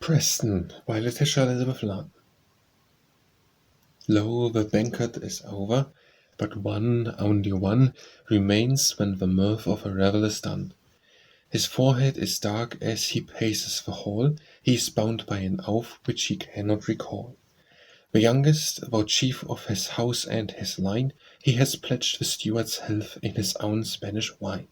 Preston by Letitia Elizabeth Lunn. Lo, the banquet is over, but one, only one, remains when the mirth of a revel is done. His forehead is dark as he paces the hall, he is bound by an oath which he cannot recall. The youngest, thou chief of his house and his line, he has pledged the Stuart's health in his own Spanish wine.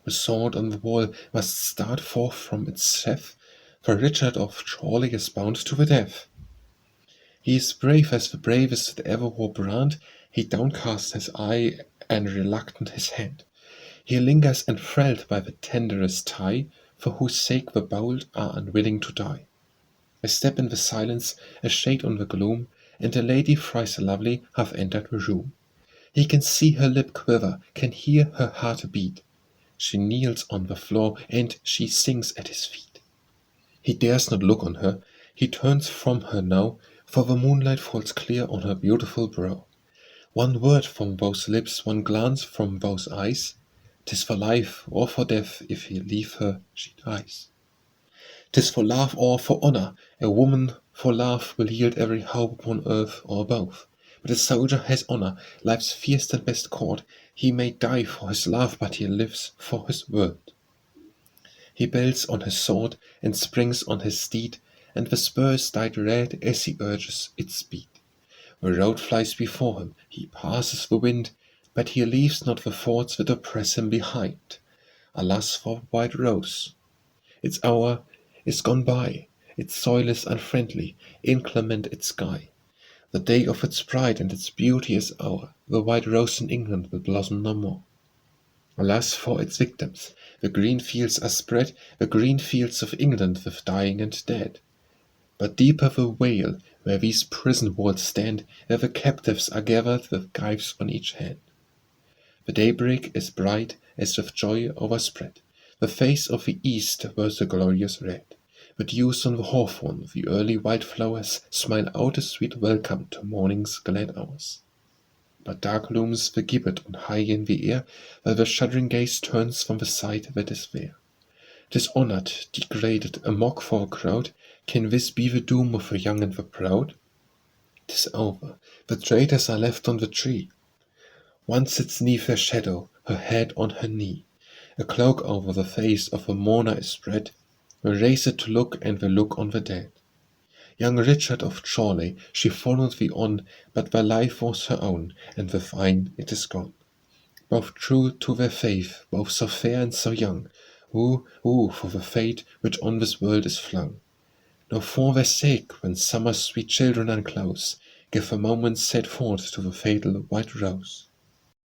The sword on the wall must start forth from its sheath, for Richard of Chorley is bound to the death. He is brave as the bravest that ever wore brand, he downcast his eye and reluctant his hand. He lingers enthralled by the tenderest tie, for whose sake the bold are unwilling to die. A step in the silence, a shade on the gloom, and a lady thrice lovely hath entered the room. He can see her lip quiver, can hear her heart beat. She kneels on the floor, and she sinks at his feet. He dares not look on her, he turns from her now, for the moonlight falls clear on her beautiful brow. One word from those lips, one glance from those eyes, 'tis for life or for death, if he leave her, she dies. 'Tis for love or for honor, a woman for love will yield every hope upon earth or both. But a soldier has honor, life's fierce and best court, he may die for his love, but he lives for his word. He belts on his sword and springs on his steed, and the spurs dyed red as he urges its speed. The road flies before him, he passes the wind, but he leaves not the thoughts that oppress him behind. Alas for the white rose! Its hour is gone by, its soil is unfriendly, inclement its sky. The day of its pride and its beauty is o'er, the white rose in England will blossom no more. Alas for its victims! The green fields are spread, the green fields of England with dying and dead. But deeper the vale, where these prison walls stand, where the captives are gathered with gyves on each hand. The daybreak is bright as with joy overspread, the face of the east wears a glorious red. The dews on the hawthorn, the early white flowers, smile out a sweet welcome to morning's glad hours. But dark looms the gibbet on high in the air, while the shuddering gaze turns from the sight that is there. 'Tis honored, degraded, a mock for the crowd, can this be the doom of the young and the proud? 'Tis over, the traitors are left on the tree. One sits 'neath their shadow, her head on her knee. A cloak over the face of a mourner is spread, the razor to look and the look on the dead. Young Richard of Chorley, she followed thee on, but thy life was her own, and with thine it is gone. Both true to their faith, both so fair and so young, woo, for the fate which on this world is flung. Now for their sake, when summer's sweet children unclose, give a moment's sad thought to the fatal white rose.